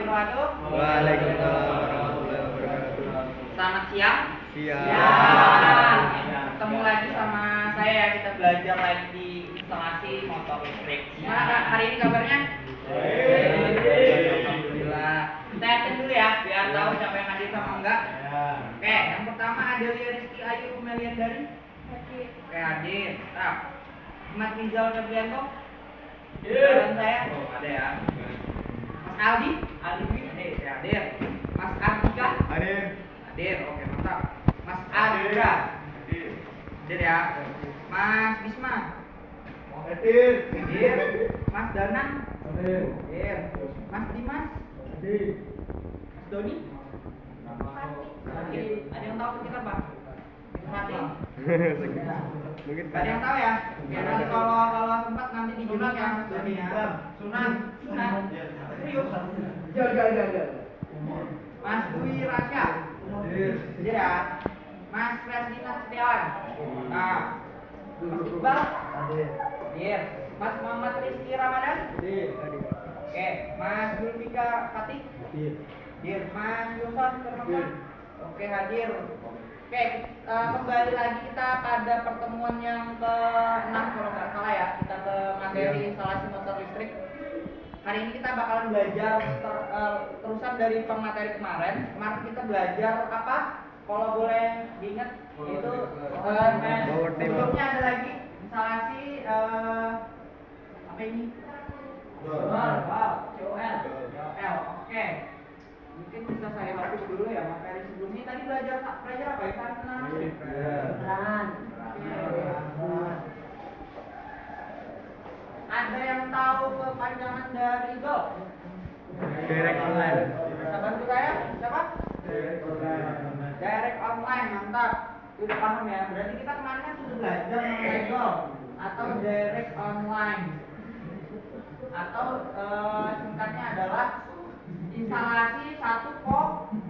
warahmatullahi wabarakatuh. Waalaikumsalam warahmatullahi wabarakatuh. Selamat siang. Siang. Ketemu lagi sama saya ya, kita belajar lagi di instalasi motor listrik. Gimana Kak, hari ini kabarnya? Alhamdulillah. Kita yakin dulu ya, biar tahu siapa yang hadir sama enggak. Oke, yang pertama Adelia Rizky Ayu Meliandari. Oke, hadir. Tetap. Ahmad Rizal Febrianto. Dan saya, ada ya. Mas Aldi hadir. Mas Artika hadir, oke mantap. Mas Adra hadir ya. Mas Bisma hadir. Mas Danang hadir. Mas Dimas hadir. Mas Doni hadir. Ada yang tahu kita Pak? Fatih. Mungkin Ada yang tahu ya? Ya nanti kalau sempat nanti dijunat ya Mas Doni ya. Sunan. Serius? Jaga. Mas Dwi Rasya hadir ya. Mas Presdina Setiawan. Nah, Mas Iqbal hadir. Mas Muhammad Rizky Ramadan hadir. Oke, Mas Zulfika Katik hadir. Mas Yusuf Termakan oke hadir. Oke, kembali lagi kita pada pertemuan yang ke-6 kalau nggak salah ya. Kita ke materi instalasi motor listrik. Hari ini kita bakalan belajar terusan dari pemateri kemarin. Kemarin kita belajar apa? Kalau boleh diingat itu sebelumnya ada lagi instalasi apa ini? COL. Oke. Mungkin bisa saya hapus dulu ya materi sebelumnya. Tadi belajar apa ya? Peran. Ada yang tahu kepanjangan dari GOL? Direct online. Bisa bantu saya? Siapa? Direct online, mantap. Sudah paham ya? Berarti kita kemarin kan sudah belajar mengenai GOL atau direct online. Atau singkatnya adalah instalasi satu pohon.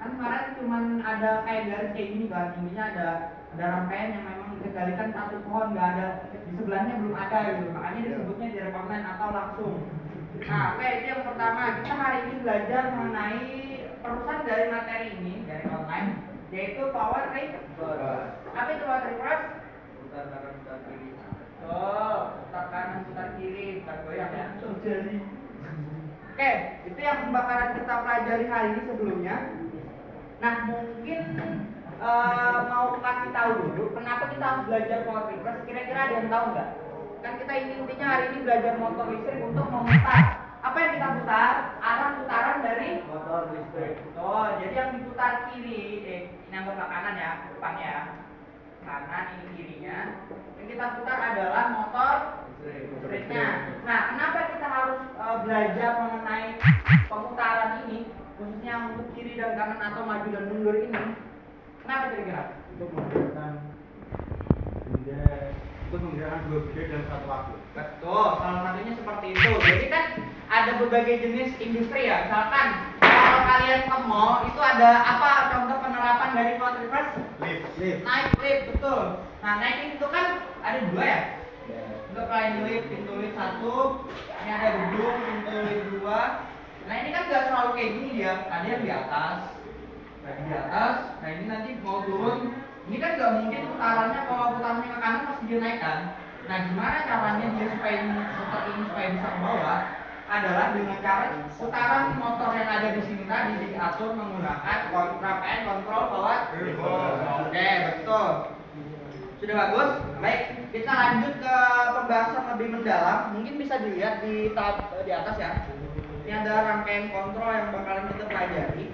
Kan kemarin cuma ada kayak garis kayak gini kan, intinya ada rangkaian yang memang dikendalikan satu pohon, nggak ada di sebelahnya belum ada gitu, makanya disebutnya direct online atau langsung. Nah, oke, itu yang pertama. Kita hari ini belajar mengenai perusahaan dari materi ini dari online, yaitu power reverse. Apa itu power reverse? Putar kanan putar kiri. Oh, putar kanan putar kiri, putar goyang ya. Oke, itu yang bakalan kita pelajari hari ini sebelumnya. Nah, mungkin mau kasih tahu dulu kenapa kita harus belajar power reverse. Kira-kira ada yang tahu nggak? Kan kita intinya hari ini belajar motor listrik untuk memutar. Apa yang kita putar? Arah putaran dari motor listrik. Oh, jadi yang diputar kiri, ini anggaplah kanan ya, depannya ya. Kanan ini kirinya. Yang kita putar adalah motor listriknya. Nah, kenapa kita harus belajar mengenai pemutaran ini, khususnya untuk kiri dan kanan atau maju dan mundur ini? Kenapa kira-kira? Untuk menggerakkan dua benda dalam satu waktu. Betul, salah satunya seperti itu. Jadi kan ada berbagai jenis industri ya. Misalkan kalau kalian ke mall itu ada apa contoh penerapan dari power reverse? Lift. Naik lift, betul. Nah, naik lift itu kan ada dua ya. Untuk lain lift, pintu lift satu, ini ada gedung, pintu lift dua. Nah ini kan gak selalu kayak gini dia. Ada yang di atas, lagi di atas. Nah ini nanti mau turun. Ini kan gak mungkin putarannya kalau putarannya ke kanan pasti dia naik kan. Nah gimana caranya dia supaya seperti ini supaya bisa ke bawah? Adalah dengan cara putaran motor yang ada di sini tadi diatur menggunakan rangkaian kontrol power reverse. Oke, betul. Sudah bagus. Baik, kita lanjut ke pembahasan lebih mendalam. Mungkin bisa dilihat di tab di atas ya. Ini ada rangkaian kontrol yang bakalan kita pelajari.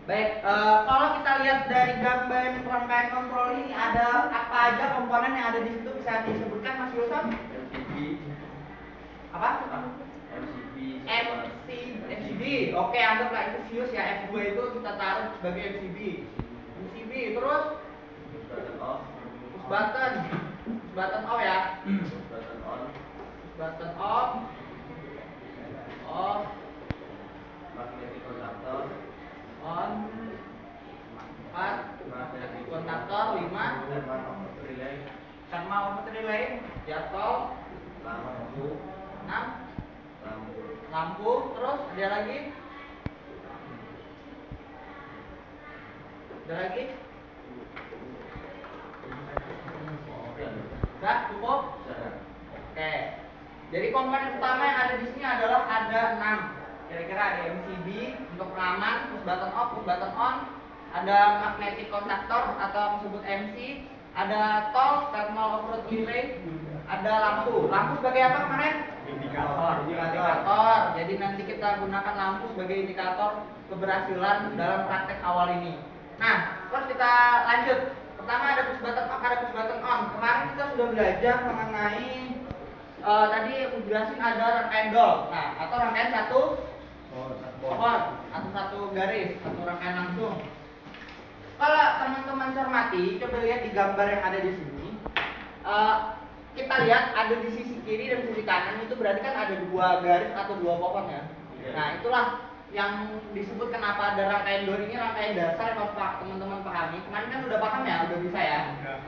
Baik, kalau kita lihat dari gambar rangkaian kontrol ini ada apa aja komponen yang ada di situ bisa disebutkan Mas Yusuf? Apa? MCB. Oke, anggaplah itu fuse ya. F2 itu kita taruh sebagai MCB. MCB terus push button off ya. Button off. Magnetic kontaktor on 4 kontaktor 5 thermal output relay jatuh Lampu. 6 Lampu. lampu, terus ada lagi? Ada lagi? Sudah cukup? Oke. Jadi komponen utama yang ada di sini adalah ada 6. Kira-kira ada MCB untuk pengaman, push button off, push button on, ada magnetic contactor atau yang disebut MC, ada tol, thermal overload relay, ada lampu. Lampu sebagai apa kemarin? Indikator. Jadi nanti kita gunakan lampu sebagai indikator keberhasilan dalam praktek awal ini. Nah, terus kita lanjut. Pertama ada push button off, ada push button on. Kemarin kita sudah belajar mengenai tadi aku jelasin ada rangkaian dol. Nah, atau rangkaian satu pohon atau satu garis, satu rangkaian langsung. Kalau teman-teman cermati, coba lihat di gambar yang ada di sini. Kita lihat ada di sisi kiri dan sisi kanan itu berarti kan ada dua garis atau dua pohon ya. Nah, itulah yang disebut kenapa ada rangkaian dol ini rangkaian dasar kalau teman-teman pahami. Kemarin kan udah paham ya, udah bisa ya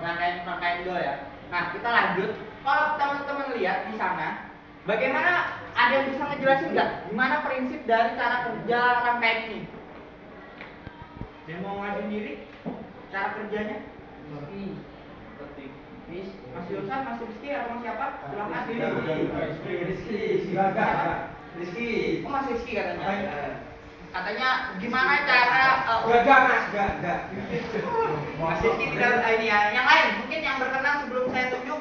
rangkaian dol ya. Nah, kita lanjut. Kalau teman-teman lihat di sana, bagaimana ada yang bisa ngejelasin nggak gimana prinsip dari cara kerja rangkaian ini? Yang mau ngajuin diri, cara kerjanya? Mas Yulsan, Mas Rizky, atau Mas siapa? Silahkan. Rizky. Oh, Mas Rizky katanya. Katanya gimana cara Enggak. Mas Rizky tidak ini ya. Yang lain mungkin yang berkenan sebelum saya tunjuk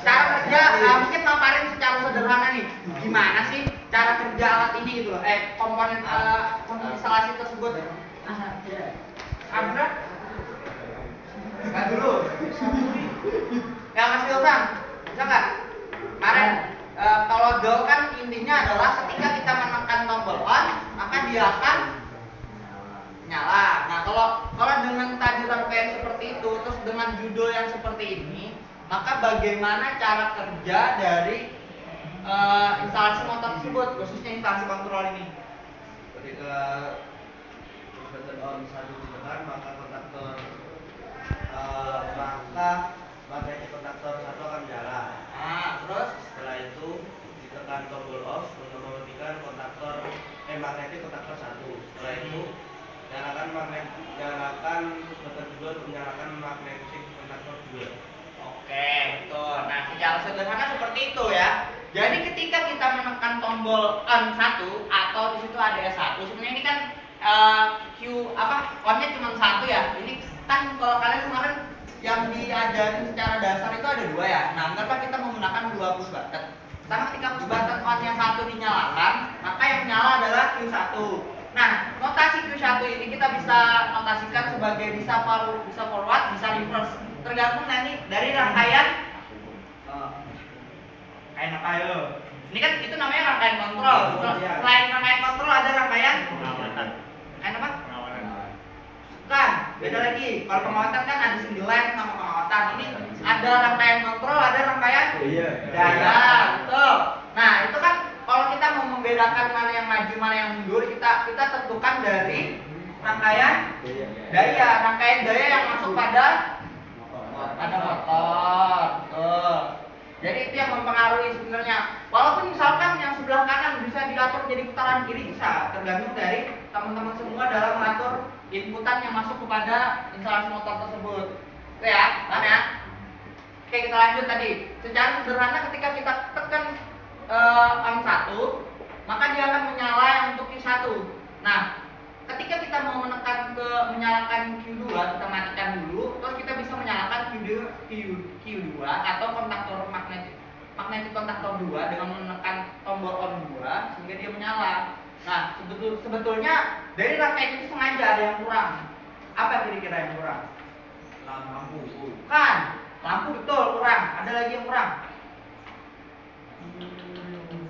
cara kerja mungkin paparin secara sederhana nih. Gimana sih cara kerja alat ini gitu loh. Komponen instalasi tersebut. Abra? Enggak dulu. Ya Mas Yulsan, bisa nggak? Kemarin kalau dol kan intinya adalah ketika kita menekan tombol on, maka dia akan nyala. Nah, kalau dengan tadi rangkaian seperti itu, terus dengan judul yang seperti ini, maka bagaimana cara kerja dari instalasi motor tersebut, khususnya instalasi kontrol ini? Ketika button on satu ditekan, maka kontaktor magnetic kontaktor satu akan nyala. Nah, terus Setelah itu ditekan tombol off untuk mematikan magnetic kontaktor satu. Setelah itu nyalakan push button 2 untuk menyalakan magnetic kontaktor 2. Oke, betul. Nah, secara sederhana seperti itu ya. Jadi ketika kita menekan tombol on 1 atau di situ ada S1, sebenarnya ini kan on-nya cuma 1 ya. Ini kan kalau kalian kemarin yang diajarin secara dasar itu ada 2 ya. Nah, anggaplah kita menggunakan 2 push button. Pertama ketika push button on-nya 1 dinyalakan, maka yang nyala adalah Q1. Nah, notasi Q1 ini kita bisa notasikan sebagai bisa forward, bisa reverse. Tergantung nanti dari rangkaian apa yo? Ini kan itu namanya rangkaian kontrol. Selain rangkaian kontrol ada rangkaian rangkaian apa? Bukan, beda lagi. Kalau pengawatan kan ada single line sama pengawatan. Ini ada rangkaian kontrol, ada rangkaian daya. Betul. Nah, itu kan kalau kita mau membedakan mana yang maju, mana yang mundur, kita tentukan dari rangkaian daya. Rangkaian daya yang masuk pada motor. Betul. Jadi itu yang mempengaruhi sebenarnya. Walaupun misalkan yang sebelah kanan bisa diatur jadi putaran kiri, bisa tergantung dari teman-teman semua dalam mengatur inputan yang masuk kepada instalasi motor tersebut. Oke ya, paham ya? Oke, kita lanjut tadi. Secara sederhana ketika kita tekan on 1, maka dia akan menyala yang untuk Q1. Nah, ketika kita mau menyalakan Q2, kita matikan dulu, terus kita bisa menyalakan Q2 atau kontaktor magnetic kontaktor 2 dengan menekan tombol on 2 sehingga dia menyala. Nah, sebetulnya dari rangkaian itu sengaja ada yang kurang. Apa kira-kira yang kurang? Lampu. Kan, lampu betul kurang. Ada lagi yang kurang?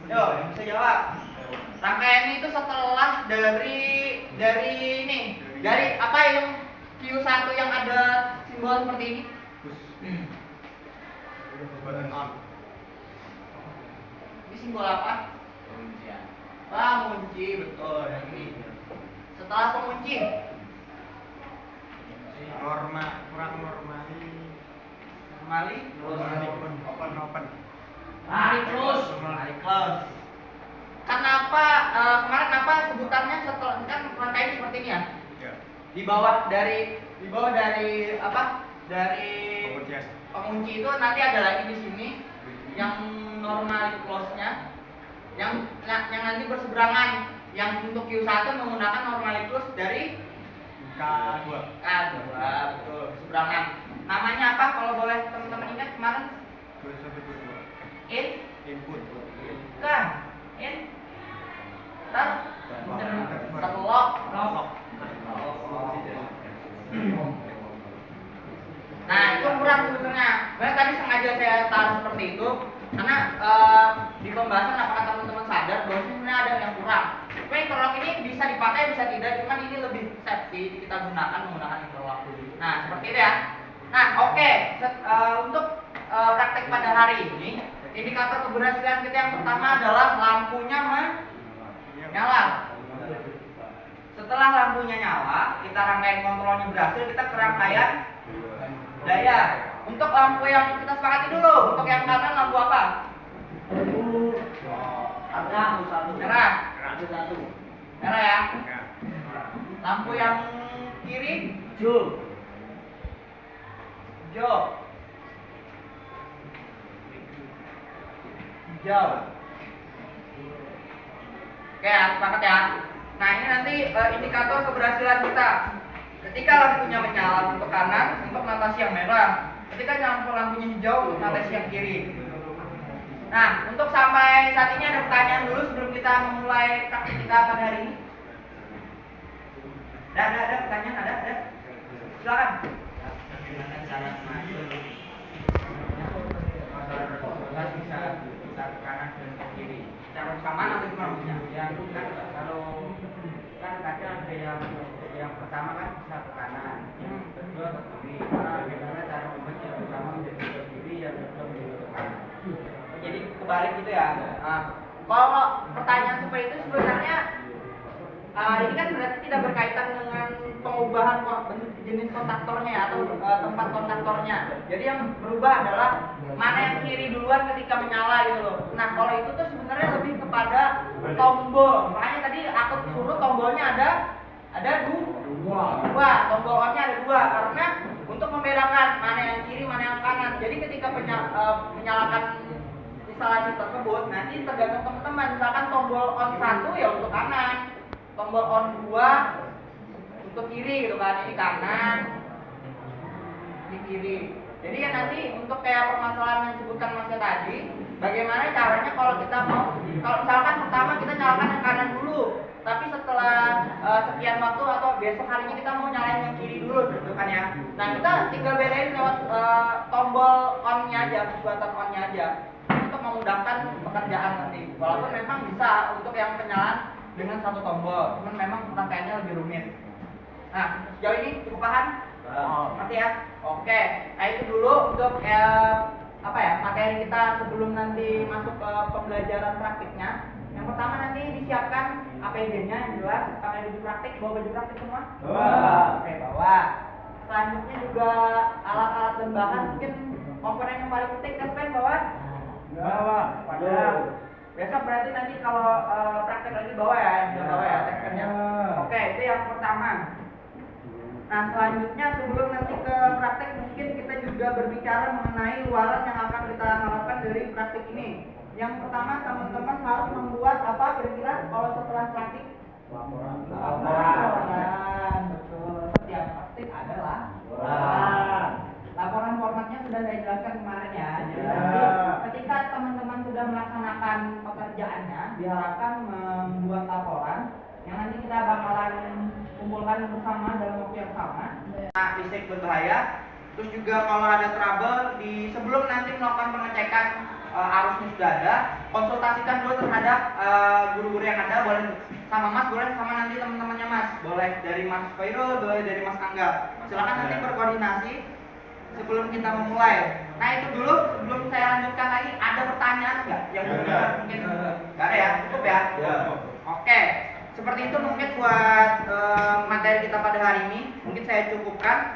Yo, yang bisa jawab. Rangkaian itu setelah dari ini, dari apa yang Q1 yang ada simbol seperti ini? Button on. Ini simbol apa? Penguncian. Pengunci, betul. Yang ini. Setelah pengunci, kurang normali. normali, Open. tarik terus. close. Kenapa kemarin kenapa sebutannya setelah kan rangkaian seperti ini ya? Ya. Di bawah dari apa? Dari Penguncian. pengunci itu nanti ada lagi di sini yang normally close-nya yang nanti berseberangan, yang untuk Q1 menggunakan normally close dari K2. K2, betul, berseberangan. Namanya apa kalau boleh teman-teman ingat kemarin? 2122. In Input. kan in terlock. Nah itu kurang sebetulnya. Sebenarnya tadi sengaja saya taruh seperti itu karena di pembahasan apakah teman-teman sadar bahwa sebenarnya ada yang kurang. Tapi interlock ini bisa dipakai bisa tidak, cuman ini lebih safety kita menggunakan interlock. Nah seperti itu ya. Nah oke. Untuk praktek pada hari ini indikator keberhasilan kita yang pertama adalah lampunya menyala. Setelah lampunya nyala, kita rangkaian kontrolnya berhasil, kita ke rangkaian daya. Untuk lampu yang kita sepakati dulu, untuk yang kanan lampu apa? Merah. Merah ya. Lampu yang kiri? Hijau. Oke, sepakat ya. Nah, ini nanti indikator keberhasilan kita. Ketika lampunya menyala untuk kanan, untuk notasi yang merah. Ketika lampunya hijau, notasi yang kiri. Nah, untuk sampai saat ini ada pertanyaan dulu sebelum kita memulai praktik kita pada hari ini. Ada pertanyaan? Ada? Silakan. Bagaimana cara mengatur? Bisa ke kanan dan ke kiri. Cara bersamaan atau gimana? Ya, kalau kan kadang ada yang pertama kan bisa ke kanan, yang kedua ke kiri. Bagaimana cara membaca yang pertama menjadi ke kiri, yang kedua menjadi ke kanan. Jadi kebalik gitu ya. Kalau pertanyaan seperti itu sebenarnya ini kan berarti tidak berkaitan dengan pengubahan jenis kontaktornya atau tempat kontaktornya. Jadi yang berubah adalah mana yang kiri duluan ketika menyala gitu loh. Nah kalau itu tuh sebenarnya lebih kepada tombol. Makanya tadi aku suruh tombolnya ada dua, tombol on-nya ada dua karena untuk membedakan mana yang kiri mana yang kanan. Jadi ketika menyalakan instalasi tersebut nanti tergantung teman-teman. Misalkan tombol on 1 ya untuk kanan, tombol on 2 untuk kiri gitu kan, ini kanan, ini kiri. Jadi ya nanti untuk kayak permasalahan yang disebutkan Mas tadi, bagaimana caranya kalau kita mau, kalau misalkan pertama kita nyalakan yang kanan dulu, tapi setelah sekian waktu atau besok harinya kita mau nyalain yang kiri dulu gitu kan ya. Nah kita tinggal bedain lewat tombol on-nya aja, button on-nya aja untuk memudahkan pekerjaan nanti. Walaupun memang bisa untuk yang penyalaan dengan satu tombol, cuman memang rangkaiannya lebih rumit. Nah, sejauh ini cukup paham? Ngerti ya? Oke. Nah itu dulu untuk materi kita sebelum nanti masuk ke pembelajaran praktiknya. Yang pertama nanti disiapkan APD-nya yang jelas, pakai baju praktik, bawa baju praktik semua? Oke, bawa. Selanjutnya juga alat-alat dan bahan, mungkin komponen yang paling penting tespen bawa? Besok berarti nanti kalau praktek lagi bawa ya, yang bawa ya tespennya. Oke, itu yang pertama. Nah selanjutnya sebelum nanti ke praktek mungkin kita juga berbicara mengenai luaran yang akan kita harapkan dari praktik ini. Yang pertama teman-teman harus membuat apa kira-kira kalau setelah praktik? Laporan. Betul. Setiap praktik adalah laporan formatnya sudah saya jelaskan kemarin ya. Jadi nanti ketika teman-teman sudah melaksanakan pekerjaannya diharapkan membuat laporan yang nanti kita bakalan kumpulkan bersama dalam waktu yang sama. Nah, listrik berbahaya. Terus juga kalau ada trouble sebelum nanti melakukan pengecekan arusnya sudah ada, konsultasikan dulu terhadap guru-guru yang ada, boleh sama Mas, boleh sama nanti teman-temannya Mas, boleh dari Mas Khairul, boleh dari Mas Angga. Silakan nanti berkoordinasi sebelum kita memulai. Nah itu dulu sebelum saya lanjutkan lagi, ada pertanyaan nggak? Yang mungkin nggak ada ya, cukup ya? Oke. Seperti itu mungkin buat materi kita pada hari ini. Mungkin saya cukupkan.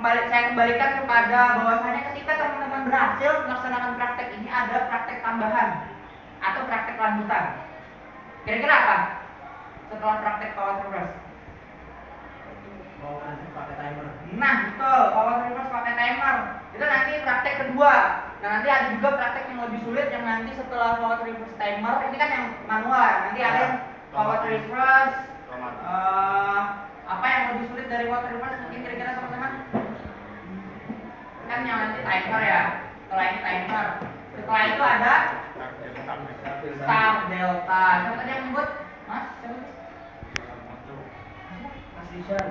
Saya kembalikan kepada bahwasanya ketika teman-teman berhasil melaksanakan praktek ini ada praktek tambahan. atau praktek lanjutan? Kira-kira apa? Setelah praktek power reverse. Power reverse pakai timer. Nah, betul, power reverse pakai timer. Itu nanti praktek kedua. Nah, nanti ada juga praktek yang lebih sulit yang nanti setelah power reverse timer. Ini kan yang manual. Nanti ada yang power reverse. Apa yang lebih sulit dari power reverse mungkin kira-kira teman-teman? Kan yang nanti timer ya. Setelah ini timer. Setelah itu ada start delta. Siapa tadi yang nyebut? Mas? Siapa? Mas Rizal.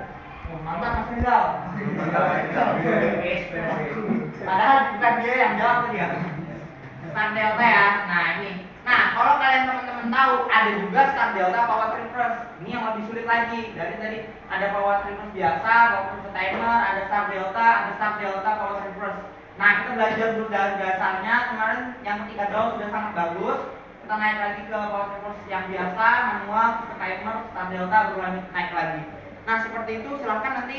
Oh, mantap Mas Rizal. Padahal bukan dia yang jawab tadi ya. Start delta ya. Nah ini. Nah kalau kalian teman-teman tahu ada juga start delta power reverse. Ini yang lebih sulit lagi. Dari tadi ada power reverse biasa, power reverse timer, ada start delta power reverse. Nah kita belajar dulu dari dasarnya kemarin yang ketika draw sudah sangat bagus. Kita naik lagi ke power reverse yang biasa, manual, ke timer, start delta, berlanjut naik lagi. Nah seperti itu silahkan nanti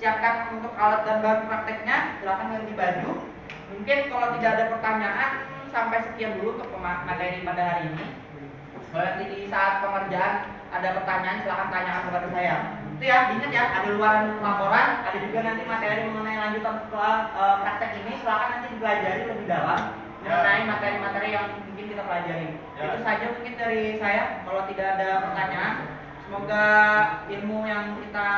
siapkan untuk alat dan bahan prakteknya, silahkan ganti baju. Mungkin kalau tidak ada pertanyaan sampai sekian dulu untuk materi pada hari ini. Kalau nanti di saat pengerjaan ada pertanyaan silahkan tanyakan kepada saya. Itu ya, ingat ya, ada luaran laporan, ada juga nanti materi mengenai lanjutan setelah praktek ini, silahkan nanti dipelajari lebih dalam mengenai materi-materi yang mungkin kita pelajari. Itu saja mungkin dari saya. Kalau tidak ada pertanyaan, semoga ilmu yang kita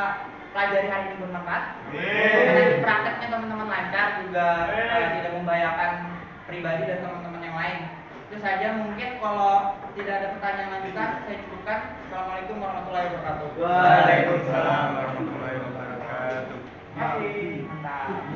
pelajari hari ini bermanfaat. Semoga nanti prakteknya teman-teman lancar juga, tidak membahayakan pribadi dan teman-teman yang lain. Itu saja mungkin. Kalau tidak ada pertanyaan lanjutan saya cukupkan. Assalamualaikum warahmatullahi wabarakatuh. Waalaikumsalam warahmatullahi wabarakatuh. Mantap.